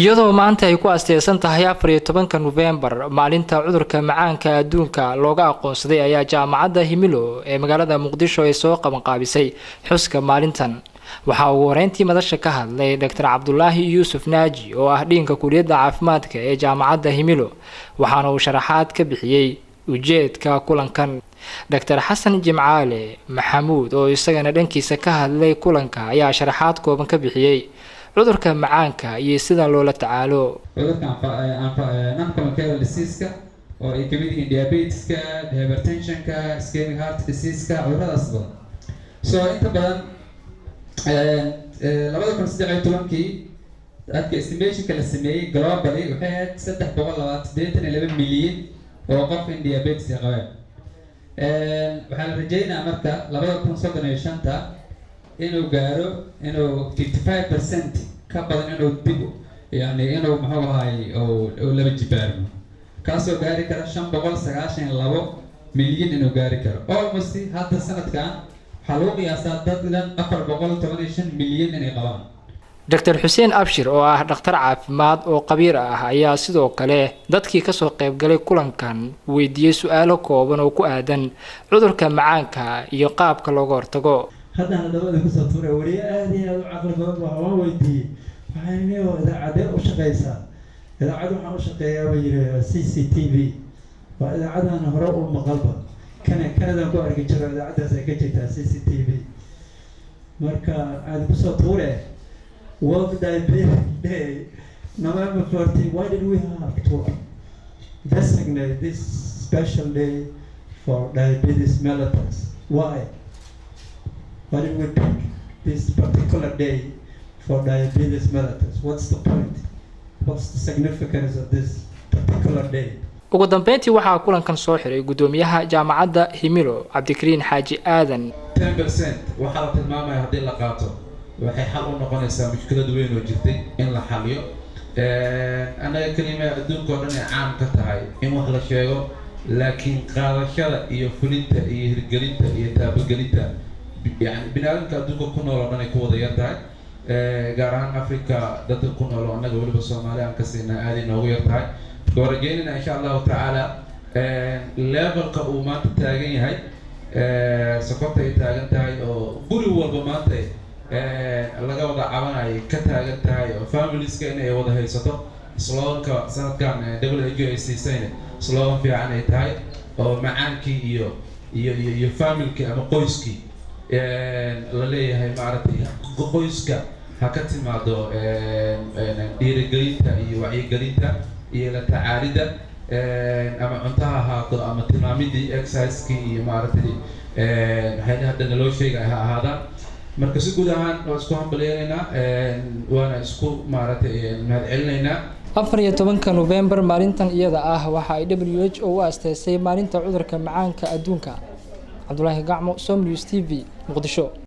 iyadoo maanta ay ku asteeysan tahay 14 November maalinta cudurka macaanka adduunka looga aqoonsaday ayaa jaamacadda Himilo ee magaalada Muqdisho ay soo qaban qaabisay xuska maalintan. Waxa uu horeyntii madasha ka hadlay Dr. Cabdullaahi Yuusuf Naaji oo ah dhiinka kulliyadda caafimaadka ee jaamacadda Himilo, waxaana uu sharaxaad ka bixiyay ujeedka kulankan. Dr. Xasan Jimcaale Maxamuud oo isagana dhankiisa ka hadlay kulanka ayaa sharaxaad kooban ka bixiyay cudurka macaanka iyo sida loola tacaalo. cudurka non-communicable disease-ka oo ay kamid yihiin diabetes-ka, hypertension-ka, ischemic heart disease-ka, cuduradaas badan. So inta badan 2013 dadka estimation-ka la sameeyay globally waxay ahayd 382 milyan oo qof in diabetes qabaan. waxaa la rajaynayaa marka 2035 inuu gaaro inuu 55% ka badan inuu dib inuu maxuu ahaay oo laba jibaarmo kaasoo gaari kara 592 milyan inuu gaari karo. Almost hadda sanadkan waxaa lagu qiyaasaa dadkan 415 milyan inay qabaan. Dr. Xuseen Abshir oo ah dhakhtar caafimaad oo qabiir ah ayaa sidoo kale dadkii ka soo qayb galay kulankan weydiiyay su'aalo kooban oo ku aadan cudurka macaanka iyo qaabka looga hortago. haddana dabada ku soo tuuray wariye aad iyo aad u caqli badan waxaan weydiiyey waxayna idaacadee u shaqeysaa. idaacad waxaan u shaqeeyaa way yiri CCTV waa idaacadana hore u maqalba Canada ku arki jiro idaacadaas ay ka jirtaa CCTV. marka aad ku soo tuuray World Diabetes Day, November 14. Why did we have to designate this special day for diabetes mellitus? Why? Why did we pick this particular day for diabetes mellitus? What's the point? What's the significance of this particular day? ugu dambeyntii waxaa kulankan soo xiray gudoomiyaha jaamacadda Himilo Cabdikariin Xaaji Aadan. 10% waxaa la tilmaamay haddii la qaato waxay xal u noqonaysaa mushkilad weyn oo jirtay in la xaliyo. anaga kalima adduunka oo dhan ay caan ka tahay in wax la sheego, laakiin qaadashada iyo fulinta iyo hirgelinta iyo taabagelinta binaadamka adduunka ku nool oo dhan ay ku wada yar tahay. gaar ahaan Afrika dadka ku nool oo annaga weliba Soomaaliya aan ka siinaa aad inoogu yar tahay. goorajeenina insha Allahu tacaala levelka uu maanta taagan yahay sokorta ay taagan tahay oo guri walba maanta laga wada cabanay ka taagan tahay oo familieska inay wada haysato. sloganka sanadkan WHO ay siisay slogan fiican ay tahay oo macaankii iyo family ama qoyskii la leeyahay maaragtay qoyska ha ka timaado dhiirigelinta iyo wacyigelinta iyo la tacaalida ama cuntaha ahaato ama tilmaamidii exercise-kii iyo maaragtay hadda loo sheegay ha ahaadaan. marka si guud ahaan waa isku hambalyeelaynaa waana isku maaragtay mahadcelinaynaa. 14 November maalintan iyada ah waxa ay WHO u asteesay maalinta cudurka macaanka adduunka. Cabdullaahi Gacmo, Som News TV, Muqdisho.